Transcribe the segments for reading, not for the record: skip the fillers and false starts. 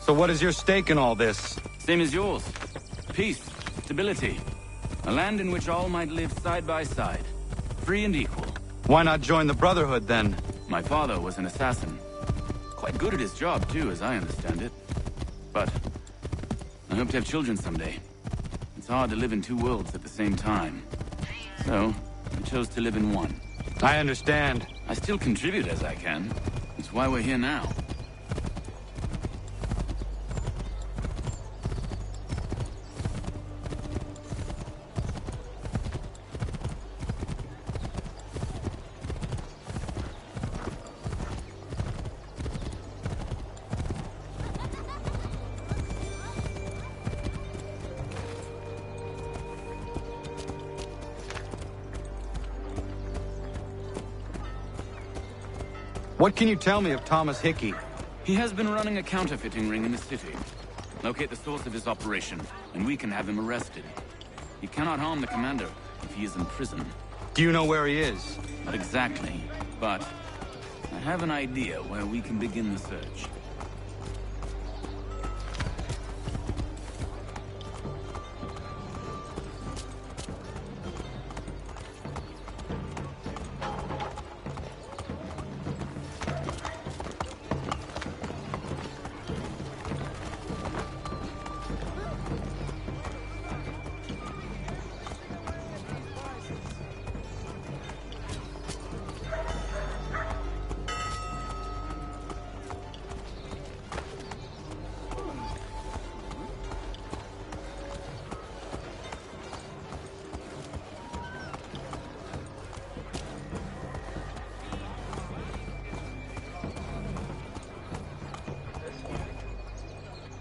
So what is your stake in all this? Same as yours. Peace, stability. A land in which all might live side by side. Free and equal. Why not join the Brotherhood, then? My father was an assassin. Quite good at his job, too, as I understand it. But I hope to have children someday. It's hard to live in two worlds at the same time. So, I chose to live in one. I understand. I still contribute as I can. That's why we're here now. What can you tell me of Thomas Hickey? He has been running a counterfeiting ring in the city. Locate the source of his operation, and we can have him arrested. He cannot harm the commander if he is in prison. Do you know where he is? Not exactly, but I have an idea where we can begin the search.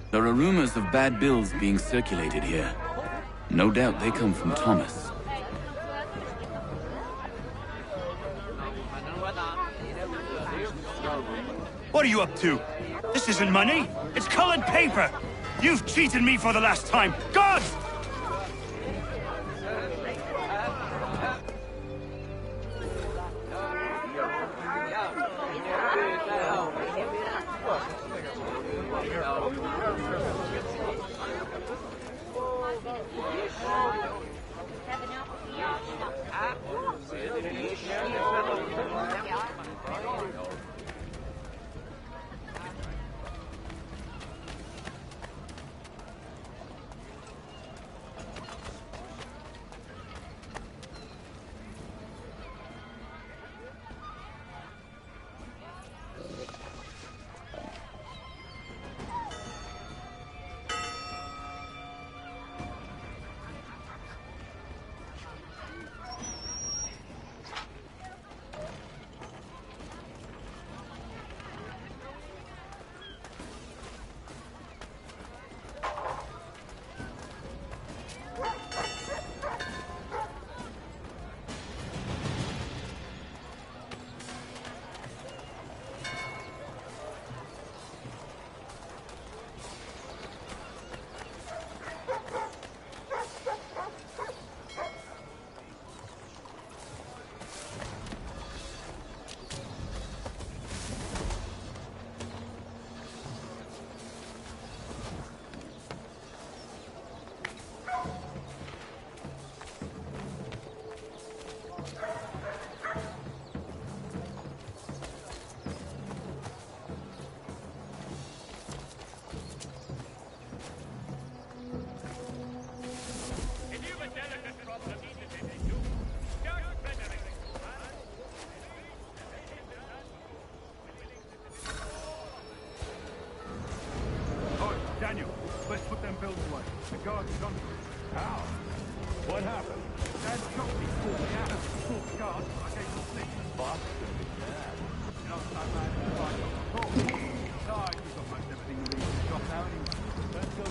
There are rumors of bad bills being circulated here. No doubt they come from Thomas. What are you up to? This isn't money. It's colored paper. You've cheated me for the last time. God! Daniel, let's put them bills away. The guard's gone. How? What happened? Dad shot me 40 out of the short guard. I gave him 6. Bastard. You know, so mad at the fight on the court. Besides, we've got most everything we need to shop now anyway. Let's go,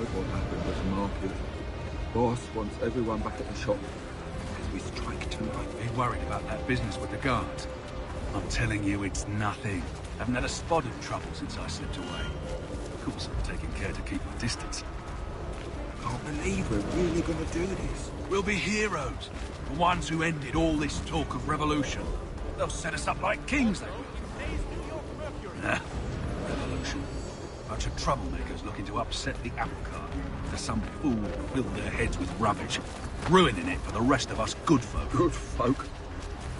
Heard what happened at the market. Boss wants everyone back at the shop because we strike tonight. Be worried about that business with the guards. I'm telling you, it's nothing. Haven't had a spot of trouble since I slipped away. Of course, I'm taking care to keep my distance. Can't believe we're really gonna do this. We'll be heroes. The ones who ended all this talk of revolution. They'll set us up like kings, they will. Revolution. Bunch of troublemakers looking to upset the apple cart. There's some fool who filled their heads with rubbish, ruining it for the rest of us good folk. Good folk?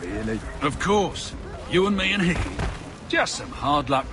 Really? Of course. You and me and Hickey. Just some hard luck.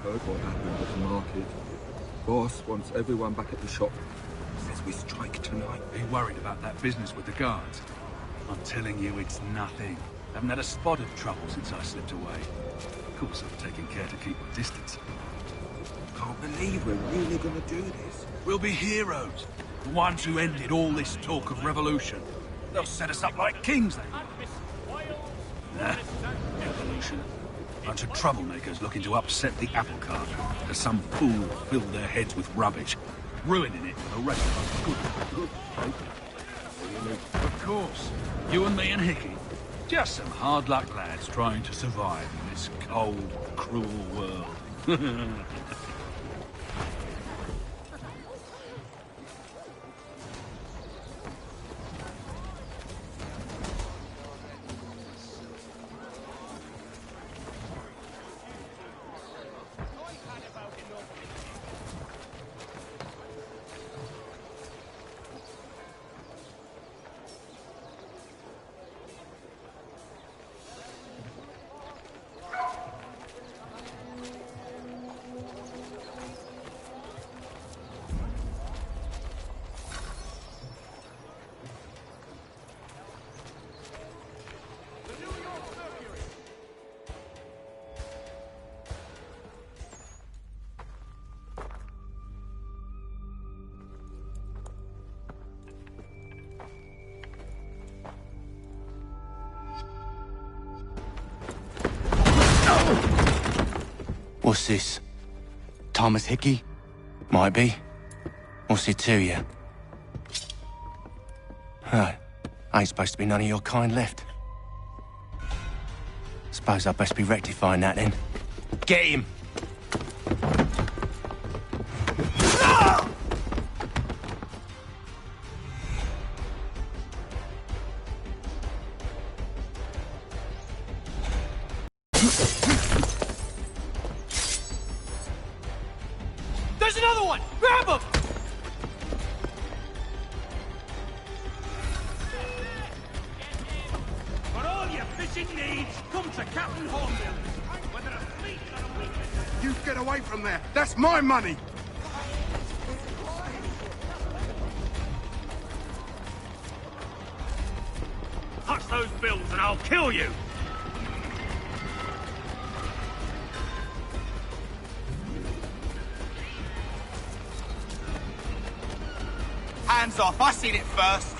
Heard what happened at the market. Boss wants everyone back at the shop. Says we strike tonight. Be worried about that business with the guards. I'm telling you, it's nothing. Haven't had a spot of trouble since I slipped away. Of course, I'm taking care to keep my distance. Can't believe we're really gonna do this. We'll be heroes. The ones who ended all this talk of revolution. They'll set us up like kings, they will. Revolution. Bunch of troublemakers looking to upset the apple cart. There's some fool who filled their heads with rubbish, ruining it for the rest of us good folk. Really? Of course. You and me and Hickey. Just some hard luck lads trying to survive in this cold, cruel world. What's this? Thomas Hickey? Might be. What's it to you? Oh, ain't supposed to be none of your kind left. Suppose I best be rectifying that then. Get him! There's another one! Grab him! For all your fishing needs, come to Captain Hornbill. Whether a fleet or a weakness. You get away from there! That's my money! Touch those bills and I'll kill you! Hands off, I seen it first.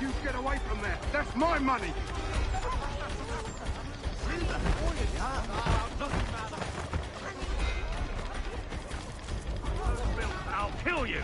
You get away from there. That's my money. I'll kill you!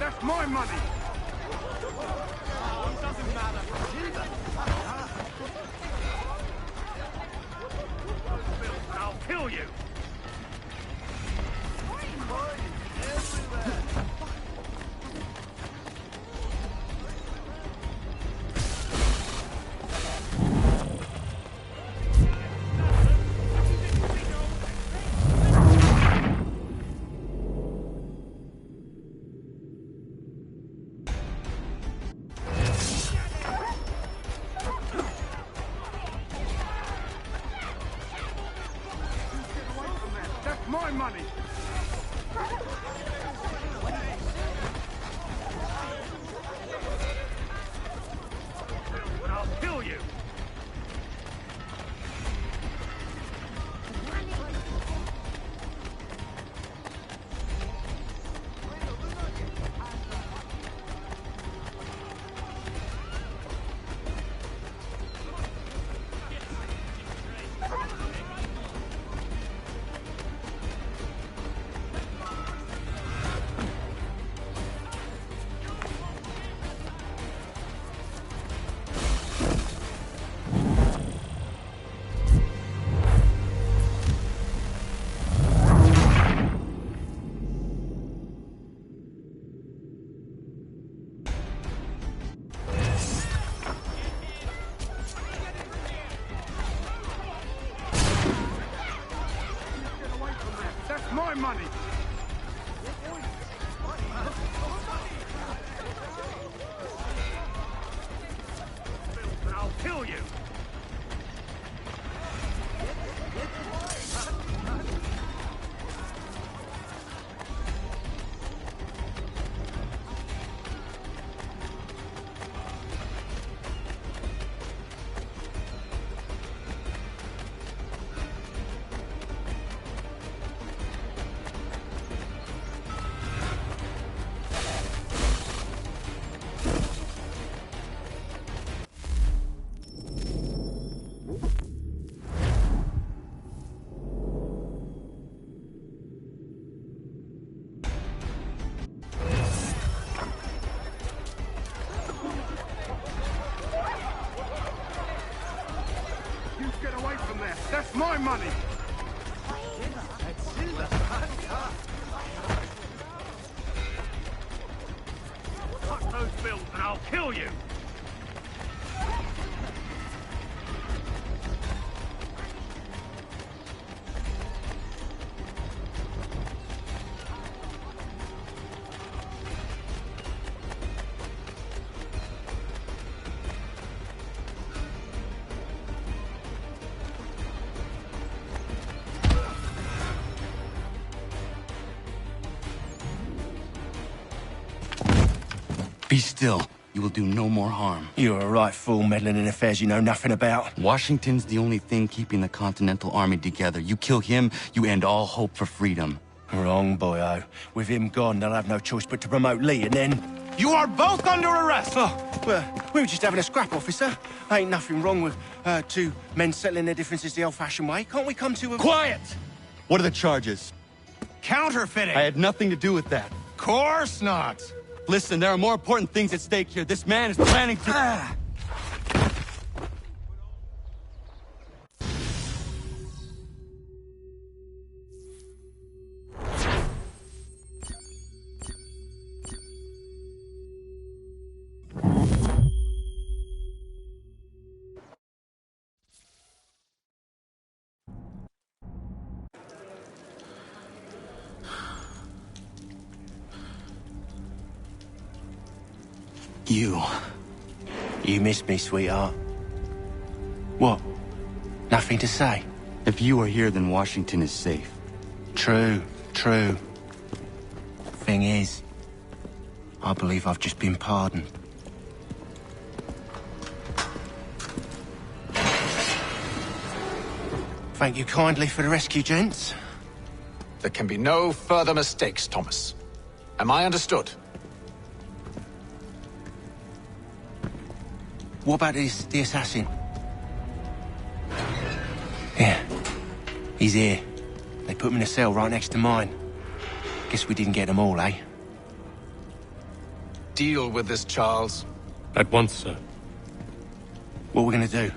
That's my money! Doesn't matter. I'll kill you! That's my money! I'll kill you! That's my money! I'll kill you! You get away from there! That's my money! Touch those bills and I'll kill you! Be still. You will do no more harm. You're a right fool meddling in affairs you know nothing about. Washington's the only thing keeping the Continental Army together. You kill him, you end all hope for freedom. Wrong, boyo. With him gone, they'll have no choice but to promote Lee, and then... You are both under arrest! Oh, well, we were just having a scrap, officer. Ain't nothing wrong with two men settling their differences the old-fashioned way. Can't we come to a... Quiet! What are the charges? Counterfeiting! I had nothing to do with that. Course not! Listen, there are more important things at stake here. This man is planning to... You. You missed me, sweetheart. What? Nothing to say? If you are here, then Washington is safe. True, true. Thing is, I believe I've just been pardoned. Thank you kindly for the rescue, gents. There can be no further mistakes, Thomas. Am I understood? What about the assassin? Yeah. He's here. They put him in a cell right next to mine. Guess we didn't get them all, eh? Deal with this, Charles. At once, sir. What we're gonna do?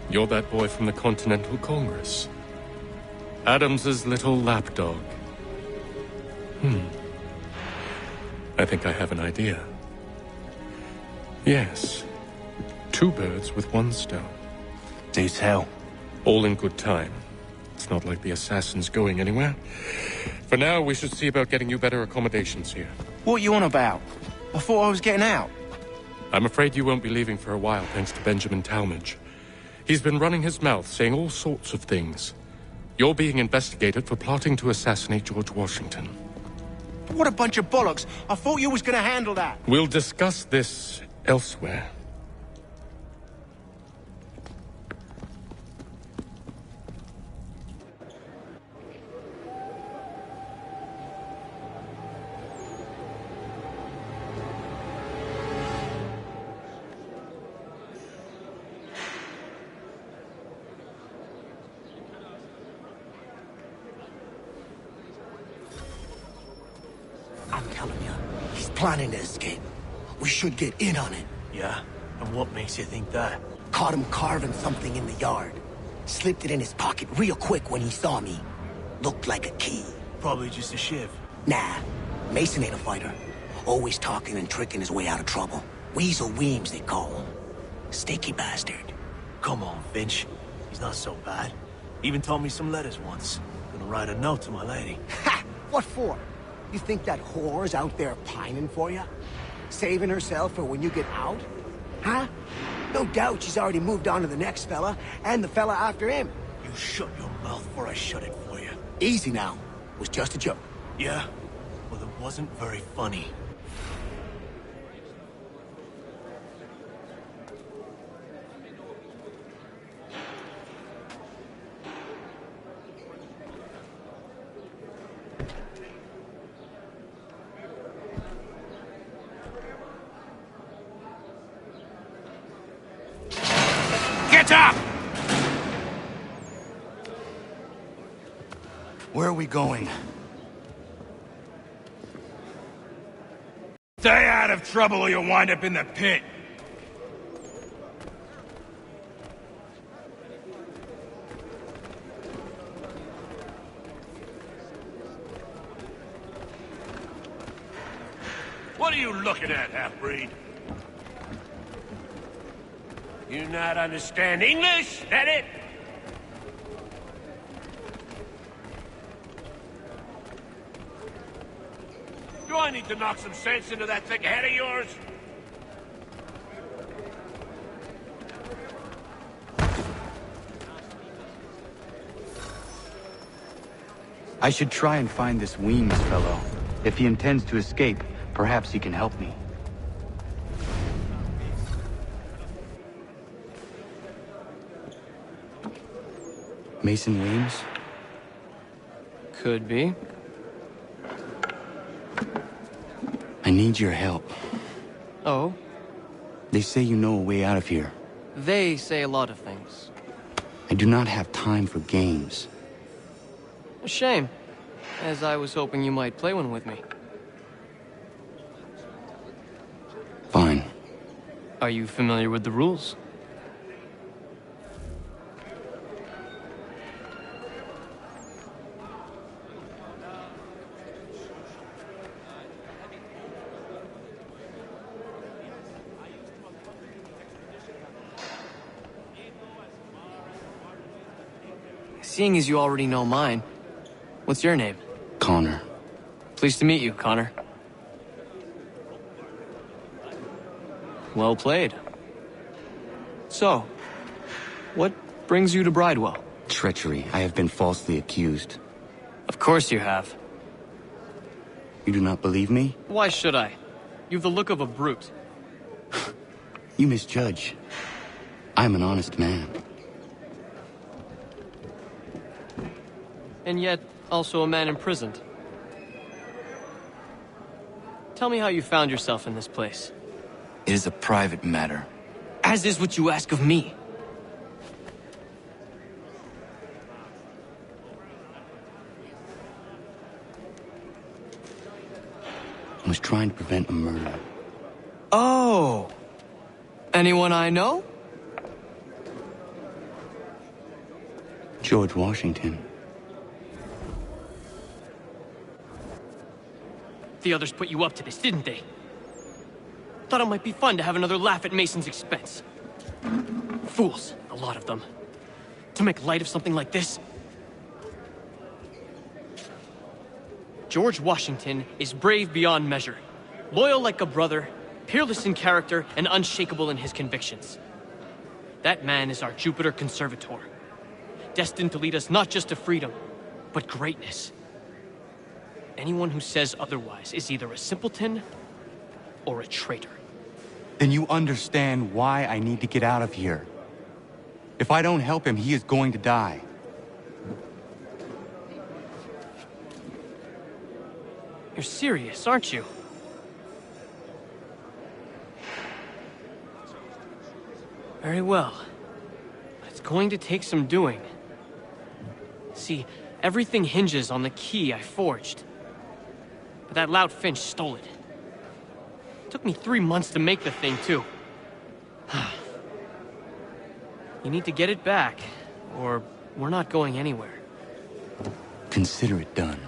You're that boy from the Continental Congress. Adams's little lapdog. I think I have an idea. Yes. 2 birds with 1 stone. Do tell. All in good time. It's not like the assassin's going anywhere. For now, we should see about getting you better accommodations here. What you on about? I thought I was getting out. I'm afraid you won't be leaving for a while, thanks to Benjamin Talmadge. He's been running his mouth, saying all sorts of things. You're being investigated for plotting to assassinate George Washington. What a bunch of bollocks. I thought you was gonna handle that. We'll discuss this elsewhere. I'm telling you, he's planning to escape. We should get in on it. Yeah? And what makes you think that? Caught him carving something in the yard. Slipped it in his pocket real quick when he saw me. Looked like a key. Probably just a shiv. Nah, Mason ain't a fighter. Always talking and tricking his way out of trouble. Weasel Weems, they call him. Sticky bastard. Come on, Finch. He's not so bad. Even told me some letters once. Gonna write a note to my lady. Ha! What for? You think that whore's out there pining for you? Saving herself for when you get out? Huh? No doubt she's already moved on to the next fella, and the fella after him. You shut your mouth or I shut it for you. Easy now. It was just a joke. Yeah? Well, it wasn't very funny. Get up! Where are we going? Stay out of trouble or you'll wind up in the pit. What are you looking at, half-breed? You not understand English? That it? Do I need to knock some sense into that thick head of yours? I should try and find this Weems fellow. If he intends to escape, perhaps he can help me. Mason Weems? Could be. I need your help. Oh? They say you know a way out of here. They say a lot of things. I do not have time for games. A shame, as I was hoping you might play one with me. Fine. Are you familiar with the rules? Seeing as you already know mine, what's your name? Connor. Pleased to meet you, Connor. Well played. So, what brings you to Bridewell? Treachery. I have been falsely accused. Of course you have. You do not believe me? Why should I? You've the look of a brute. You misjudge. I am an honest man. And yet, also a man imprisoned. Tell me how you found yourself in this place. It is a private matter. As is what you ask of me. I was trying to prevent a murder. Oh! Anyone I know? George Washington. The others put you up to this, didn't they? Thought it might be fun to have another laugh at Mason's expense. Fools, a lot of them. To make light of something like this. George Washington is brave beyond measure, loyal like a brother, peerless in character, and unshakable in his convictions. That man is our Jupiter Conservator, destined to lead us not just to freedom, but greatness. Anyone who says otherwise is either a simpleton or a traitor. Then you understand why I need to get out of here. If I don't help him, he is going to die. You're serious, aren't you? Very well. But it's going to take some doing. See, everything hinges on the key I forged. But that lout Finch stole it. Took me 3 months to make the thing, too. You need to get it back, or we're not going anywhere. Consider it done.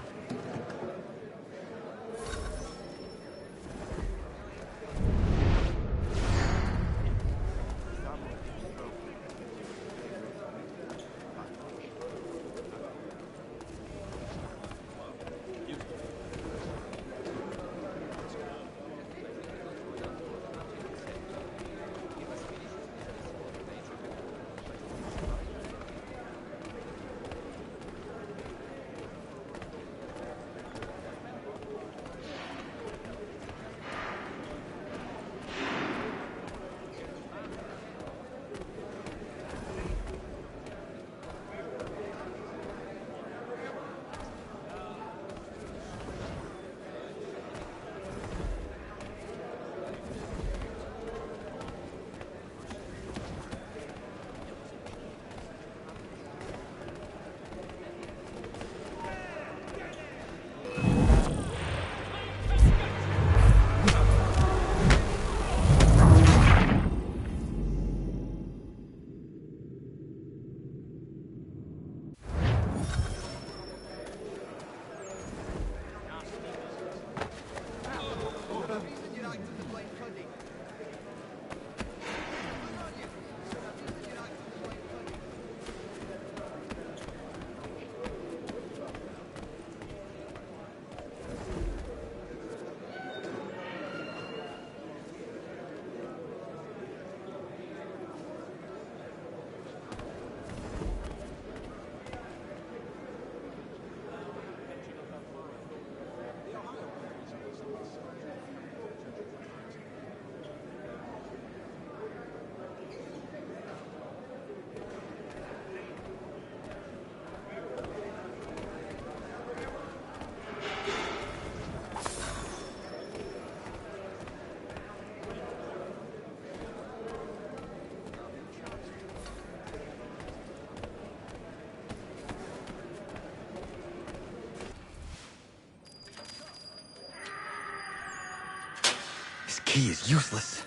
He is useless.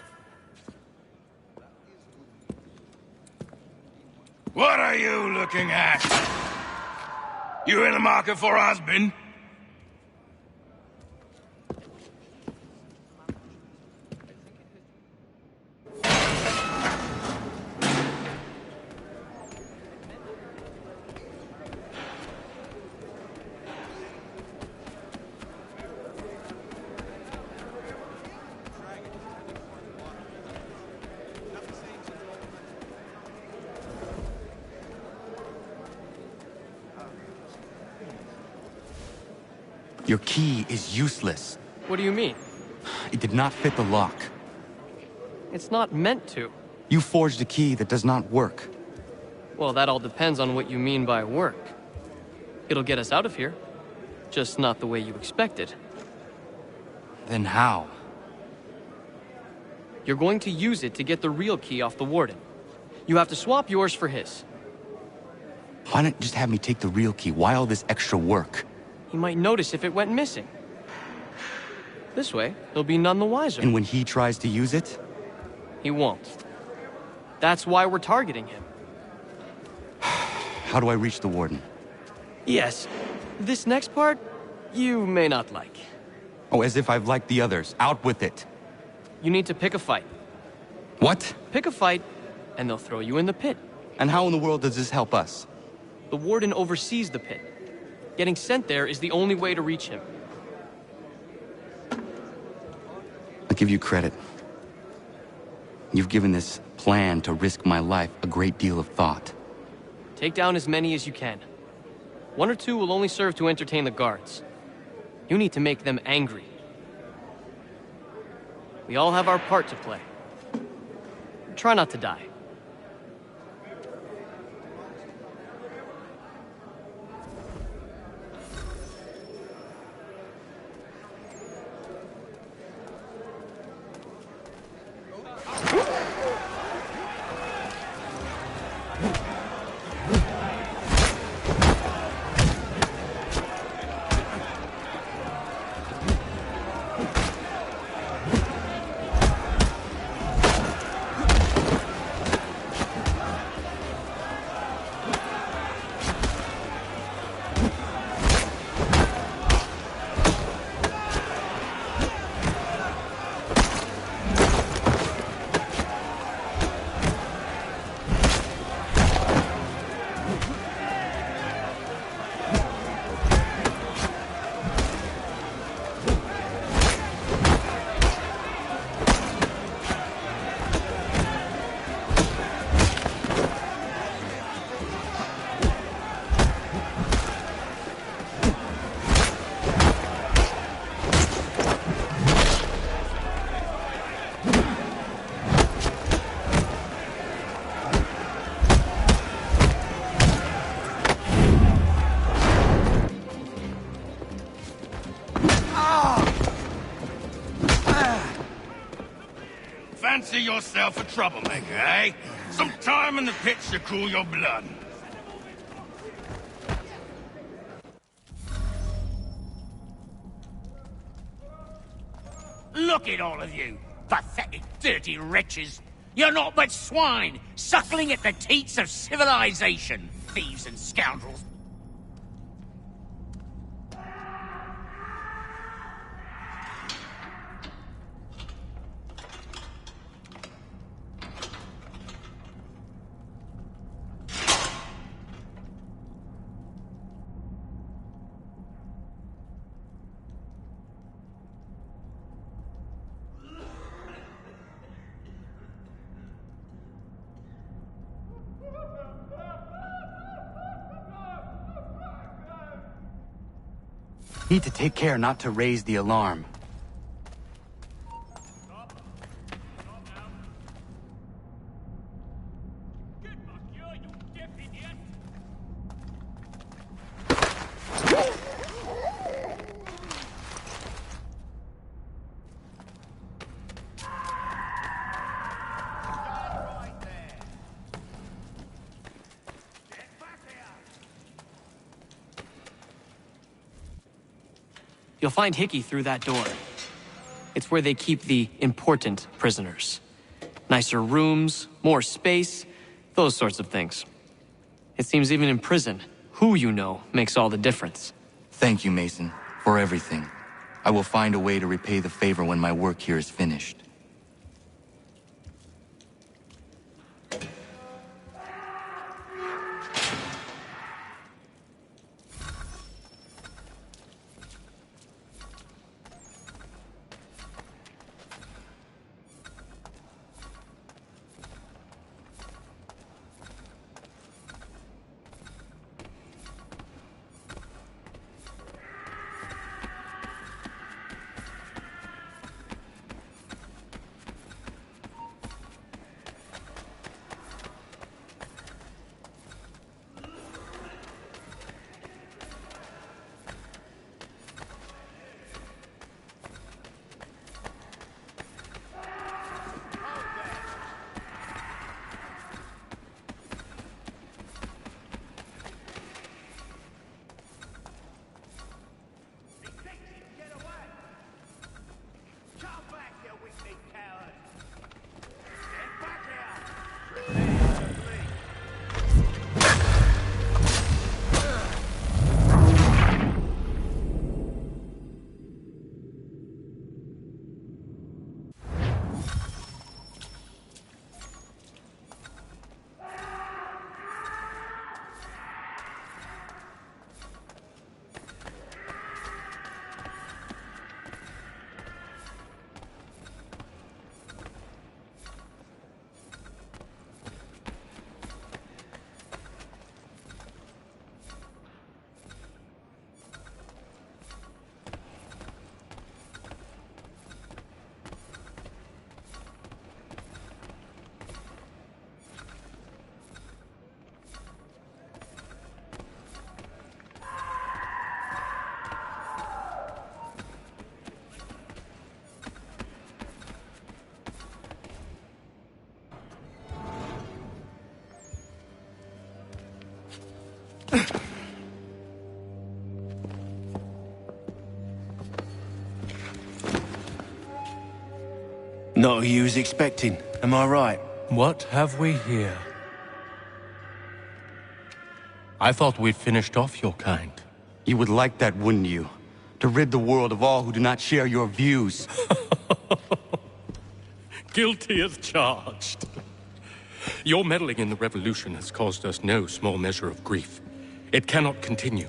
What are you looking at? You in the market for a husband? Your key is useless. What do you mean? It did not fit the lock. It's not meant to. You forged a key that does not work. Well, that all depends on what you mean by work. It'll get us out of here. Just not the way you expected. Then how? You're going to use it to get the real key off the Warden. You have to swap yours for his. Why not just have me take the real key? Why all this extra work? He might notice if it went missing. This way, he'll be none the wiser. And when he tries to use it? He won't. That's why we're targeting him. How do I reach the Warden? Yes. This next part, you may not like. Oh, as if I've liked the others. Out with it. You need to pick a fight. What? Pick a fight, and they'll throw you in the pit. And how in the world does this help us? The Warden oversees the pit. Getting sent there is the only way to reach him. I'll give you credit. You've given this plan to risk my life a great deal of thought. Take down as many as you can. 1 or 2 will only serve to entertain the guards. You need to make them angry. We all have our part to play. Try not to die. Fancy yourself a troublemaker, eh? Some time in the pits to cool your blood. Look at all of you, pathetic, dirty wretches. You're not but swine, suckling at the teats of civilization. Thieves and scoundrels. Need to take care not to raise the alarm. You'll find Hickey through that door. It's where they keep the important prisoners. Nicer rooms, more space, those sorts of things. It seems even in prison, who you know makes all the difference. Thank you, Mason, for everything. I will find a way to repay the favor when my work here is finished. Not who you was expecting, am I right? What have we here? I thought we'd finished off your kind. You would like that, wouldn't you? To rid the world of all who do not share your views. Guilty as charged. Your meddling in the revolution has caused us no small measure of grief. It cannot continue.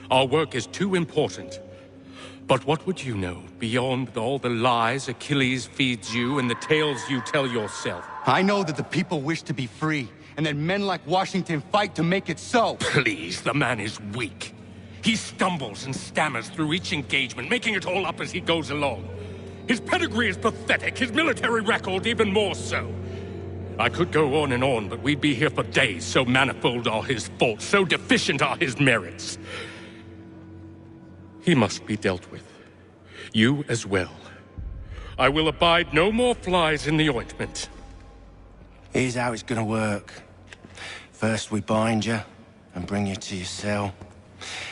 Our work is too important. But what would you know beyond all the lies Achilles feeds you and the tales you tell yourself? I know that the people wish to be free, and that men like Washington fight to make it so. Please, the man is weak. He stumbles and stammers through each engagement, making it all up as he goes along. His pedigree is pathetic, his military record even more so. I could go on and on, but we'd be here for days, so manifold are his faults, so deficient are his merits. He must be dealt with. You as well. I will abide no more flies in the ointment. Here's how it's gonna work. First we bind you and bring you to your cell.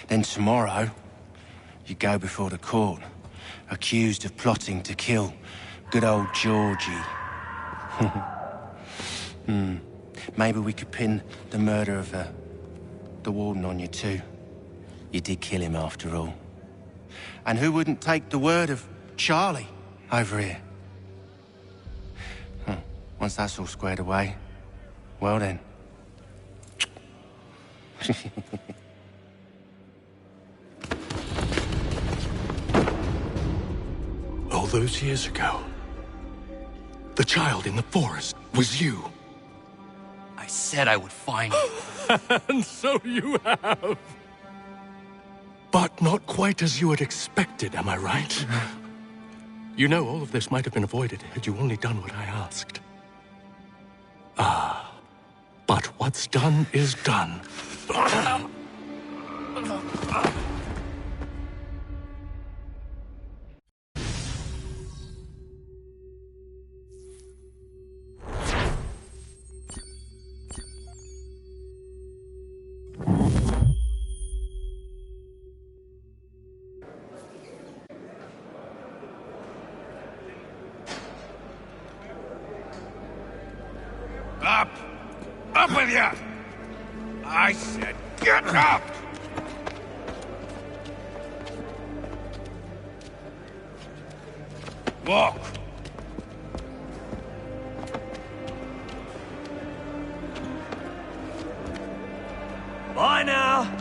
Then tomorrow, you go before the court, accused of plotting to kill good old Georgie. Maybe we could pin the murder of the warden on you too. You did kill him after all. And who wouldn't take the word of Charlie over here? Once that's all squared away, well then. All those years ago, the child in the forest was you. I said I would find you. And so you have. But not quite as you had expected, am I right? You know, all of this might have been avoided had you only done what I asked. Ah, but what's done is done. Up! Up with you! I said get up! Walk! Bye now!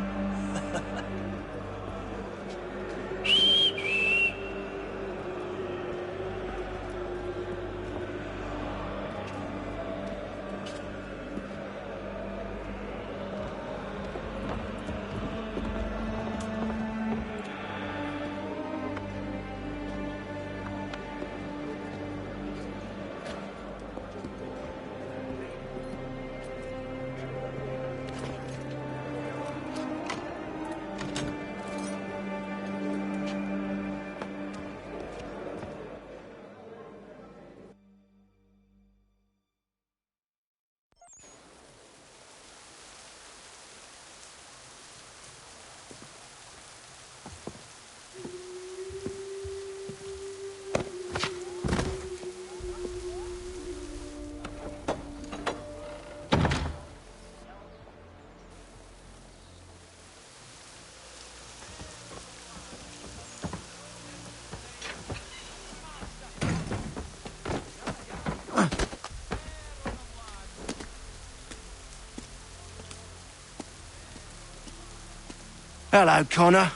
Hello, Connor.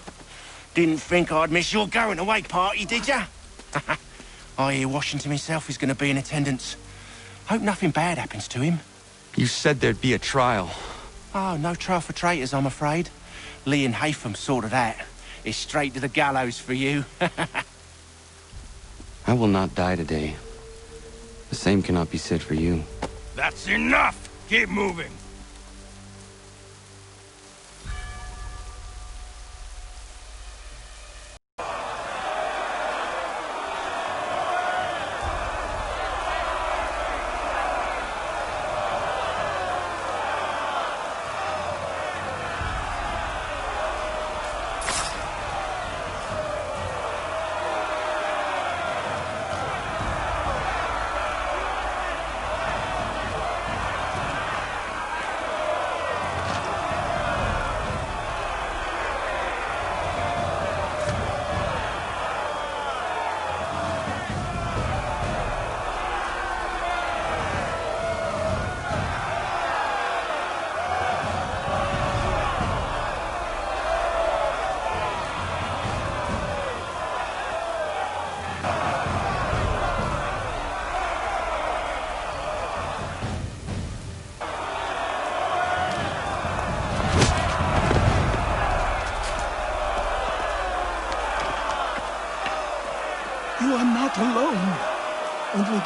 Didn't think I'd miss your going-away party, did ya? I hear Washington himself is going to be in attendance. Hope nothing bad happens to him. You said there'd be a trial. Oh, no trial for traitors, I'm afraid. Lee and Haytham sorted that. It's straight to the gallows for you. I will not die today. The same cannot be said for you. That's enough! Keep moving!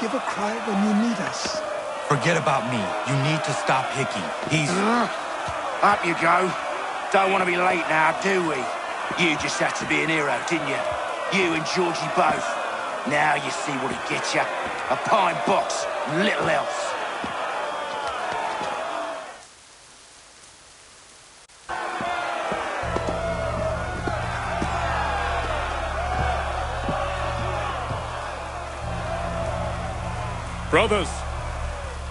give a cry when you need us. Forget about me. You need to stop Hickey. He's... Up you go. Don't want to be late now, do we? You just had to be an hero, didn't you? You and Georgie both. Now you see what he gets you. A pine box, little else. Brothers,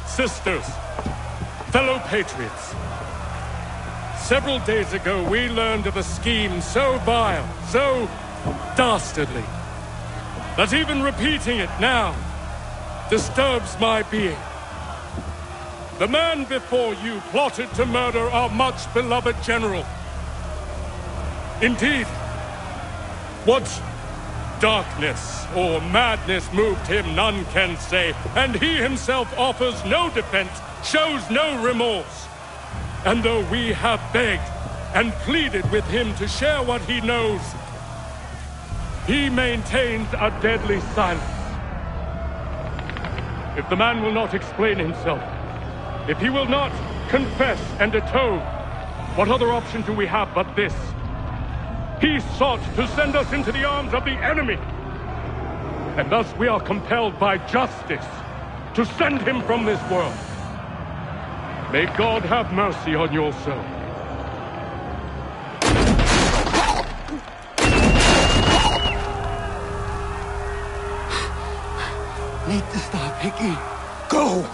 sisters, fellow patriots. Several days ago, we learned of a scheme so vile, so dastardly, that even repeating it now disturbs my being. The man before you plotted to murder our much-beloved general. Indeed, what darkness or madness moved him, none can say, and he himself offers no defense, shows no remorse. And though we have begged and pleaded with him to share what he knows, he maintains a deadly silence. If the man will not explain himself, if he will not confess and atone, what other option do we have but this? He sought to send us into the arms of the enemy, and thus we are compelled by justice to send him from this world. May God have mercy on your soul. Need to stop Hickey. Go!